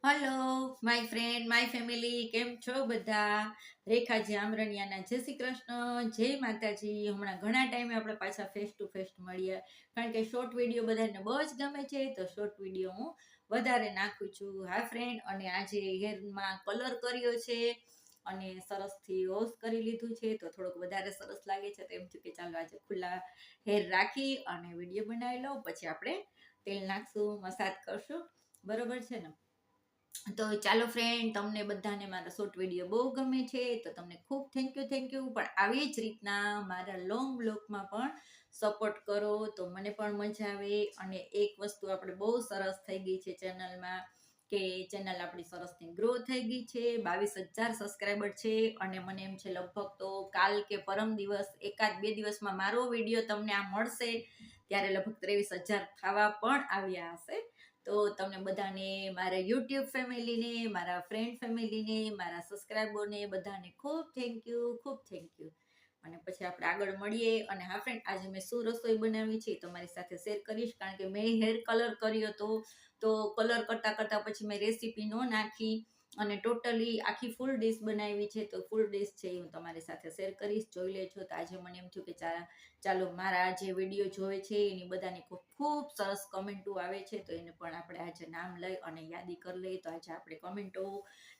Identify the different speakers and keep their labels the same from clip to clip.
Speaker 1: Hello my friend my family, કેમ છો બધા? રેખાજી આમરણિયાના જય શ્રી કૃષ્ણ, જય માતાજી. હમણાં ઘણા ટાઈમે આપણે પાછા ફેસ ટુ ફેસ મળ્યા, કારણ કે શોર્ટ વિડીયો બધાને બહુ જ ગમે છે, તો શોર્ટ વિડીયો હું વધારે નાખું છું. હા ફ્રેન્ડ, અને આજે હેરમાં કલર કર્યો છે અને સરસથી વોશ કરી લીધું છે, તો થોડોક વધારે સરસ લાગે છે. તો એમ થયું કે ચાલો આજે ખુલ્લા હેર રાખી અને વિડીયો બનાવી લઉં, પછી આપણે તેલ નાખશું, મસાજ કરશું. બરોબર છે ને? તો ચાલો ફ્રેન્ડ, તમને બધાને મારા શોર્ટ વિડીયો બહુ ગમે છે, તો તમને ખૂબ થેન્ક યુ. પણ આવી જ રીતના મારા લોંગ બ્લોગમાં પણ સપોર્ટ કરો, તો મને પણ મજા આવે. અને એક વસ્તુ આપણે બહુ સરસ થઈ ગઈ છે ચેનલમાં, કે ચેનલ આપણી સરસની ગ્રો થઈ ગઈ છે. 22,000 સબસ્ક્રાઈબર છે. અને મને એમ છે લગભગ તો કાલ કે પરમ દિવસ, એકાદ બે દિવસમાં મારો વિડીયો તમને આ મળશે ત્યારે લગભગ 23,000 થવા પણ આવ્યા હશે. તો તમને બધાને, મારા યુટ્યુબ ફેમિલીને, મારા ફ્રેન્ડ ફેમિલીને, મારા સબસ્ક્રાઈબરને બધાને ખૂબ થેન્ક યુ. અને પછી આપણે આગળ મળીએ. અને હા ફ્રેન્ડ, આજે મેં શું રસોઈ બનાવી છે તમારી સાથે શેર કરીશ, કારણ કે મેં હેર કલર કર્યો હતો, તો કલર કરતા કરતા પછી મેં રેસીપી ન નાખી અને ટોટલી આખી ફૂલ ડીશ બનાવી છે. તો ફૂલ ડીશ છે એ હું તમારી સાથે શેર કરીશ, જોઈ લેજો. તો આજે મને એમ થયું કે ચાલો મારા જે વિડીયો જોવે છે એની બધાની ખૂબ સરસ કમેન્ટો આવે છે, તો એને પણ આપણે આજે નામ લઈ અને યાદી કરી લઈએ. તો આજે આપણે કમેન્ટો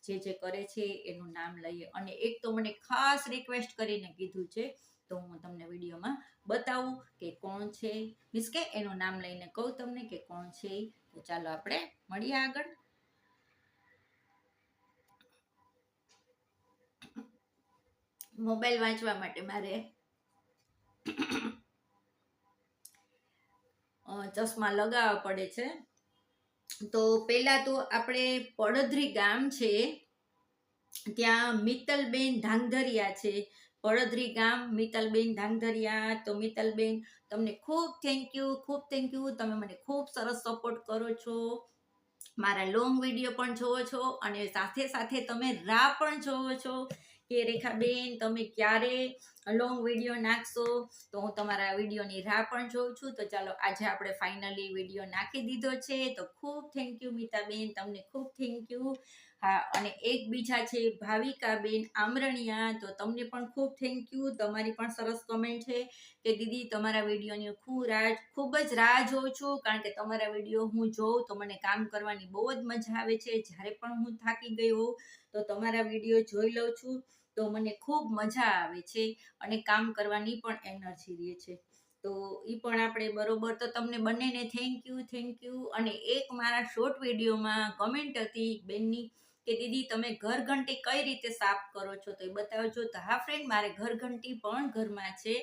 Speaker 1: જે કરે છે એનું નામ લઈએ. અને એક તો મને ખાસ રિક્વેસ્ટ કરીને કીધું છે, તો હું તમને વિડીયોમાં બતાવું કે કોણ છે, મીન્સ કે એનું નામ લઈને કહું તમને કે કોણ છે. તો ચાલો આપણે મળીએ આગળ. મોબાઈલ વાંચવા માટે મારે ચશ્મા લગાવવા પડે છે. તો પેલા તો આપણે પડધરી ગામ છે, ત્યાં મિત્તલબેન ધાંગધરિયા છે. પડધરી ગામ, મિત્તલબેન ધાંગધરિયા. તો મિત્તલબેન, તમને ખૂબ થેન્ક યુ. તમે મને ખૂબ સરસ સપોર્ટ કરો છો, મારા લોંગ વિડીયો પણ જોવો છો, અને સાથે સાથે તમે રાહ પણ જોવો છો કે રેખાબેન તમે ક્યારે લોંગ વિડીયો નાખશો. તો હું તમારા વિડીયોની રાહ પણ જોઉં છું. તો ચાલો આજે આપણે ફાઇનલી વિડીયો નાખી દીધો છે. તો ખૂબ થેન્ક યુ મિતાબેન, તમને ખૂબ થેન્ક યુ. હા, અને એક બીજા છે ભાવિકાબેન આમરણિયા, તો તમને પણ ખૂબ થેન્ક યુ. તમારી પણ સરસ કમેન્ટ છે કે દીદી તમારા વિડીયોની ખૂબ જ રાહ જોઉં છું, કારણ કે તમારા વિડીયો હું જોઉં તો મને કામ કરવાની બહુ જ મજા આવે છે. જ્યારે પણ હું થાકી ગઈ હોઉં તો તમારા વિડીયો જોઈ લઉં છું, તો મને ખૂબ મજા આવે છે અને કામ કરવાની પણ એનર્જી રહે છે. તો એ પણ આપણે બરોબર. તો તમને બંનેને થેન્ક યુ. અને એક મારા શોર્ટ વિડીયોમાં કમેન્ટ હતી બેનની કે દીદી તમે ઘર ઘંટી કઈ રીતે સાફ કરો છો, તો એ બતાવજો. તો હા ફ્રેન્ડ, મારે ઘર ઘંટી પણ ઘરમાં છે,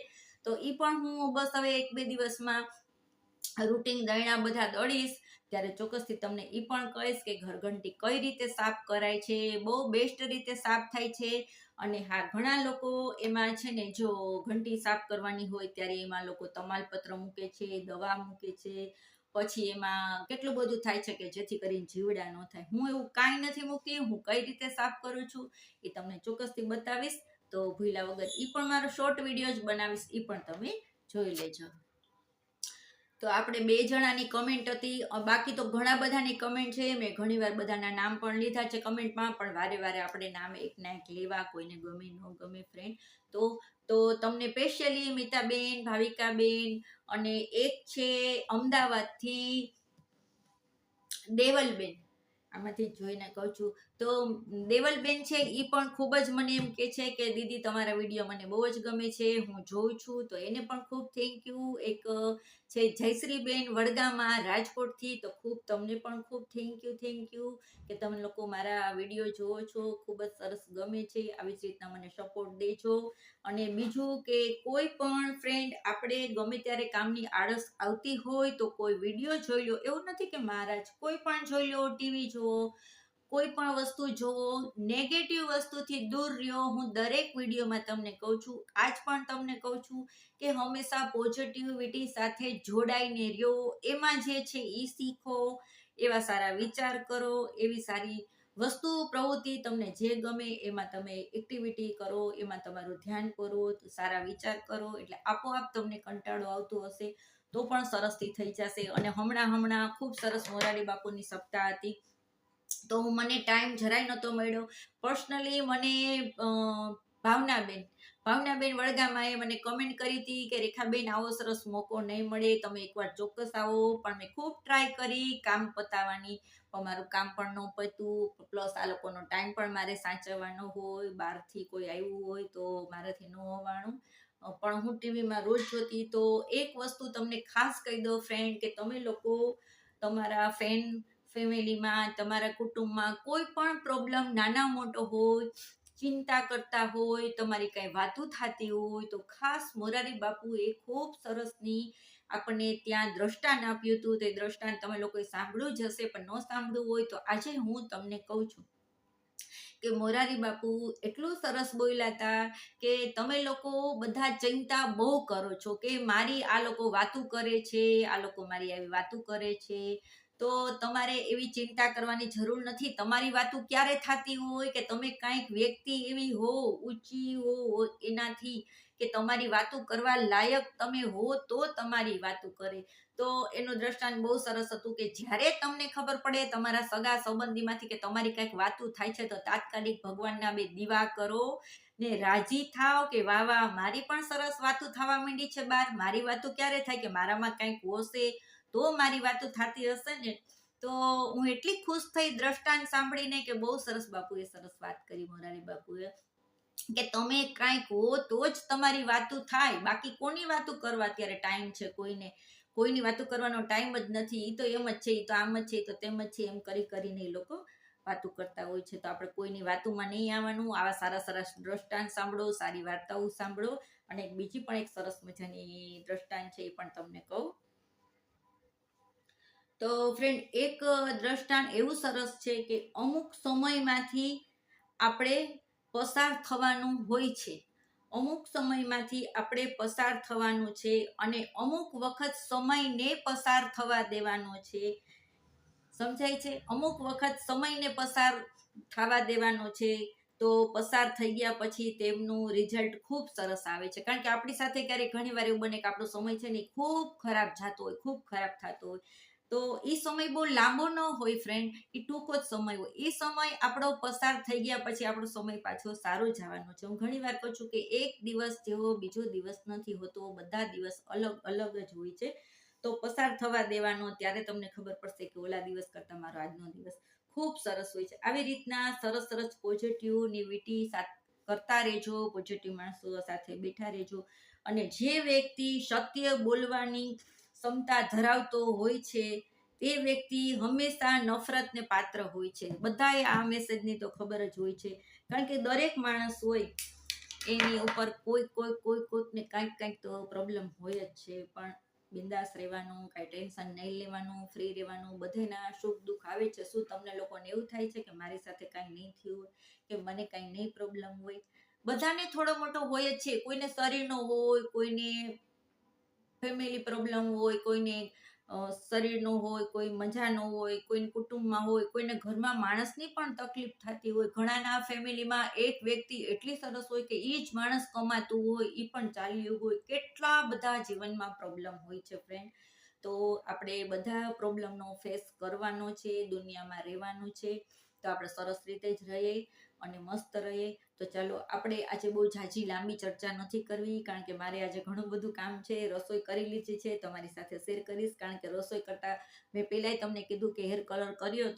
Speaker 1: તો એ પણ હું બસ હવે એક બે દિવસમાં રૂટીન દયણા બધા દળીશ ત્યારે ચોક્કસથી તમને એ પણ કહીશ કે ઘરઘંટી કઈ રીતે સાફ કરાય છે. બહુ બેસ્ટ રીતે સાફ થાય છે. અને હા, ઘણા લોકો એમાં છે ને, જો ઘંટી સાફ કરવાની હોય ત્યારે એમાં લોકો તમાલપત્ર મૂકે છે, દવા મૂકે છે, પછી એમાં કેટલું બધું થાય છે કે જેથી કરીને જીવડા ન થાય. હું એવું કાંઈ નથી મૂકતી. હું કઈ રીતે સાફ કરું છું એ તમને ચોક્કસથી બતાવીશ. તો ભૂલ્યા વગર એ પણ મારો શોર્ટ વિડીયો જ બનાવીશ, એ પણ તમે જોઈ લેજો. તો આપણે બે જણાની કમેન્ટ હતી, બાકી તો ઘણા બધાની કમેન્ટ છે. મેં ઘણીવાર બધાના નામ પણ લીધા છે કમેન્ટમાં, પણ વારે વારે આપણે નામ એક ના એક લેવા, કોઈને ગમે ન ગમે ફ્રેન્ડ. તો તમને સ્પેશિયલી મિતાબેન, ભાવિકાબેન, અને એક છે અમદાવાદથી દેવલબેન, આમાંથી જોઈને કહું છું. તો દેવલબેન છે એ પણ ખૂબ જ મને એમ કે છે કે દીદી તમારા વિડીયો મને બહુ જ ગમે છે, હું જોઉં છું. તો એને પણ ખૂબ થેન્ક યુ. એક છે જયશ્રીબેન વડગામાં રાજકોટથી, તો તમને પણ ખૂબ થેન્ક યુ કે તમે લોકો મારા વિડીયો જોવો છો, ખૂબ જ સરસ ગમે છે. આવી જ રીતના મને સપોર્ટ દેજો. અને બીજું કે કોઈ પણ ફ્રેન્ડ, આપણે ગમે ત્યારે કામની આળસ આવતી હોય તો કોઈ વિડીયો જોઈ લો, એવું નથી કે મહારાજ, કોઈ પણ જોઈ લો, ટીવી જુઓ, કોઈ પણ વસ્તુ જોવો, નેગેટિવ વસ્તુથી દૂર રહ્યો. હું દરેક વિડીયોમાં તમને કહું છું, આજ પણ તમને કહું છું કે હંમેશા પોઝિટિવિટી સાથે જોડાઈને રહ્યો. એમાં જે છે એ શીખો, એવા સારા વિચાર કરો, એવી સારી વસ્તુ પ્રવૃત્તિ તમને જે ગમે એમાં તમે એક્ટિવિટી કરો, એમાં તમારું ધ્યાન કરો, સારા વિચાર કરો, એટલે આપોઆપ તમને કંટાળો આવતો હશે તો પણ સરસથી થઈ જશે. અને હમણાં ખૂબ સરસ મોરારી બાપુની સપ્તાહ હતી, તો મને ટાઈમ જરાય નહોતો મળ્યો. પર્સનલી મને ભાવનાબેન વડગામાએ મને કમેન્ટ કરી હતી કે રેખાબેન આવો સરસ મોકો નહીં મળે, તમે એકવાર ચોક્કસ આવો. પણ મેં ખૂબ ટ્રાય કરી કામ પતાવવાની, પણ મારું કામ પણ ન પત્યું, પ્લસ આ લોકોનો ટાઈમ પણ મારે સાચવવાનો હોય, બહારથી કોઈ આવ્યું હોય તો મારાથી ન હોવાનું. પણ હું ટીવીમાં રોજ જોતી. તો એક વસ્તુ તમને ખાસ કહી દો ફ્રેન્ડ, કે તમે લોકો તમારા ફેમિલીમાં, તમારા કુટુંબમાં કોઈ પણ પ્રોબ્લેમ નાના મોટો હોય, ચિંતા કરતા હોય, તમારી કઈ વાતું થતી હોય, તો ખાસ મોરારી બાપુએ ખૂબ સરસની આપણને ત્યાં દ્રષ્ટાંત આપ્યું હતું. તે દ્રષ્ટાંત તમે લોકોએ સાંભળ્યું જ હશે, પણ ન સાંભળ્યું હોય તો આજે હું તમને કહું છું કે મોરારી બાપુ એટલું સરસ બોલ્યા હતા કે તમે લોકો બધા ચિંતા બહુ કરો છો કે મારી આ લોકો વાતું કરે છે, આ લોકો મારી આવી વાતું કરે છે, તો તમારે એવી ચિંતા કરવાની જરૂર નથી. તમારી વાતું ક્યારે થતી હોય કે તમે કાંઈક વ્યક્તિ એવી હો, ઊંચી હો એનાથી, કે તમારી વાતું કરવા લાયક તમે હો તો તમારી વાતું કરે. તો એનું દ્રષ્ટાંત બહુ સરસ હતું કે જ્યારે તમને ખબર પડે તમારા સગા સંબંધીમાંથી કે તમારી કંઈક વાતું થાય છે, તો તાત્કાલિક ભગવાનના 2 દીવા કરો ને રાજી થાવ કે વાહ વાહ, મારી પણ સરસ વાતું થવા માંડી છે બહાર. મારી વાતું ક્યારે થાય કે મારામાં કંઈક હોશે તો મારી વાતું થતી હશે ને. તો હું એટલી ખુશ થઈ દ્રષ્ટાંત સાંભળીને કે બહુ સરસ બાપુએ સરસ વાત કરી, મોરારી બાપુએ, કે તમે કાંઈક હો તો જ તમારી વાતું થાય. બાકી કોની વાતું કરવા અત્યારે ટાઈમ છે? કોઈની વાતું કરવાનો ટાઈમ જ નથી. ઈ તો એમ જ છે, ઈ તો આમ જ છે, ઈ તો તેમ જ છે, એમ કરીને એ લોકો વાતું કરતા હોય છે. તો આપણે કોઈની વાતુમાં નહીં આવવાનું. આવા સારા સરસ દ્રષ્ટાંત સાંભળો, સારી વાર્તાઓ સાંભળો. અને બીજી પણ એક સરસ મજાની દ્રષ્ટાંત છે, એ પણ તમને કહું. તો ફ્રેન્ડ, એક દ્રષ્ટાંત એવું સરસ છે કે અમુક સમયમાંથી આપણે પસાર થવાનું હોય છે. અમુક સમયમાંથી આપણે પસાર થવાનું છે અને અમુક વખત સમયને પસાર થવા દેવાનો છે. સમજાય છે? અમુક વખત સમયને પસાર થવા દેવાનો છે. તો પસાર થઈ ગયા પછી તેમનું રિઝલ્ટ ખૂબ સરસ આવે છે. કારણ કે આપણી સાથે ક્યારેક ઘણી વાર એવું બને કે આપણો સમય છે ને ખૂબ ખરાબ જતો હોય, ખૂબ ખરાબ થતો હોય. તો એ સમય બહુ લાંબો ન હોય ફ્રેન્ડ, એ ટૂંકો જ સમય હોય. એ સમય આપણો પસાર થઈ ગયા પછી આપણો સમય પાછો સારો જવાનો છે. હું ઘણી વાર કહું છું કે એક દિવસ જેવો બીજો દિવસ નથી હોતો, બધા દિવસ અલગ અલગ જ હોય છે. તો પસાર થવા દેવાનો, ત્યારે તમને ખબર પડશે કે ઓલા દિવસ કરતા મારો આજનો દિવસ ખૂબ સરસ હોય છે. આવી રીતના સરસ સરસ પોઝિટિવિટી કરતા રહેજો, પોઝિટિવ માણસો સાથે બેઠા રહેજો. અને જે વ્યક્તિ સત્ય બોલવાની ક્ષમતા ધરાવતો હોય છે તે વ્યક્તિ હંમેશા નફરતને પાત્ર હોય છે. બધાએ આ મેસેજની તો ખબર જ હોય છે, કારણ કે દરેક માણસ હોય એની ઉપર કોઈકને કાંઈક તો પ્રોબ્લેમ હોય જ છે. પણ બિંદાસ રહેવાનું, કાંઈ ટેન્શન નહીં લેવાનું, ફ્રી રહેવાનું. બધાના સુખ દુઃખ આવે છે. શું તમને લોકોને એવું થાય છે કે મારી સાથે કાંઈ નહીં થયું હોય, કે મને કાંઈ નહીં પ્રોબ્લેમ હોય? બધાને થોડો મોટો હોય જ છે. કોઈને શરીરનો હોય, કોઈને ફેમિલી પ્રોબ્લેમ હોય, કોઈને શરીરનો હોય, કોઈ મજાનો હોય, કોઈને કુટુંબમાં હોય, કોઈને ઘરમાં માણસની પણ તકલીફ થતી હોય. ઘણાના ફેમિલીમાં એક વ્યક્તિ એટલી સરસ હોય કે એ જ માણસ કમાતું હોય, એ પણ ચાલ્યું હોય. કેટલા બધા જીવનમાં પ્રોબ્લેમ હોય છે ફ્રેન્ડ. તો આપણે બધા પ્રોબ્લેમનો ફેસ કરવાનો છે, દુનિયામાં રહેવાનું છે. તો આપણે સરસ રીતે જ રહીએ અને મસ્ત રહીએ. તો ચાલો, આપણે આજે બહુ ઝાઝી લાંબી ચર્ચા નથી કરવી, કારણ કે મારે આજે ઘણું બધું કામ છે. રસોઈ કરી લીધી છે, તમારી સાથે શેર કરીશ. કારણ કે રસોઈ કરતા મેં પહેલાંય તમને કીધું કે હેર કલર કર્યો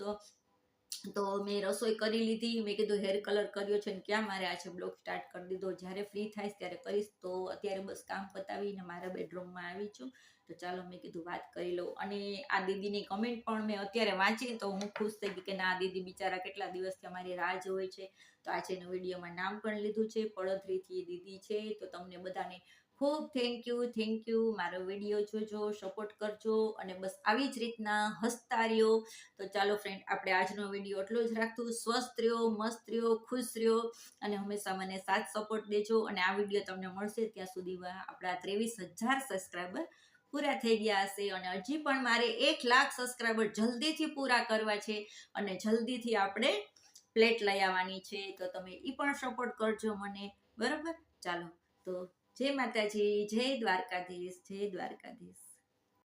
Speaker 1: તો મેં રસોઈ કરી લીધી. મેં કીધું હેર કલર કર્યો છે ને ક્યાં મારે આજે બ્લોગ સ્ટાર્ટ કરી દીધો. જ્યારે ફ્રી થાય ત્યારે કરીશ. તો અત્યારે બસ કામ પતાવીને મારા બેડરૂમમાં આવી છું. તો ચાલો, મેં કીધું વાત કરી લઉં. અને આ દીદીની કમેન્ટ પણ મેં અત્યારે વાંચી તો હું ખુશ થઈ ગઈ કે ના, દીદી બિચારા કેટલા દિવસથી અમારી રાહ જોવે છે. તો આજે એનું વિડીયોમાં નામ પણ લીધું છે, પડધરીથી દીદી છે. તો તમને બધાને ખૂબ થેન્ક યુ. મારો વિડીયો જોજો, સપોર્ટ કરજો અને બસ આવી જ રીતના હસતા રહ્યો. તો ચાલો ફ્રેન્ડ, આપણે આજનો વિડીયો એટલો જ રાખતું. સ્વસ્થ રહ્યો, મસ્ત રહ્યો, ખુશ રહ્યો અને હંમેશા મને સાથ સપોર્ટ દેજો. અને આ વિડીયો તમને મળશે ત્યાં સુધીમાં આપણા 23,000 સબસ્ક્રાઈબર પૂરા થઈ ગયા હશે. અને હજી પણ મારે 1 લાખ સબસ્ક્રાઈબર જલ્દીથી પૂરા કરવા છે અને જલ્દીથી આપણે પ્લેટ લઈ આવવાની છે. તો તમે એ પણ સપોર્ટ કરજો મને, બરાબર? ચાલો, તો જય માતાજી, જય દ્વારકાધીશ, જય દ્વારકાધીશ.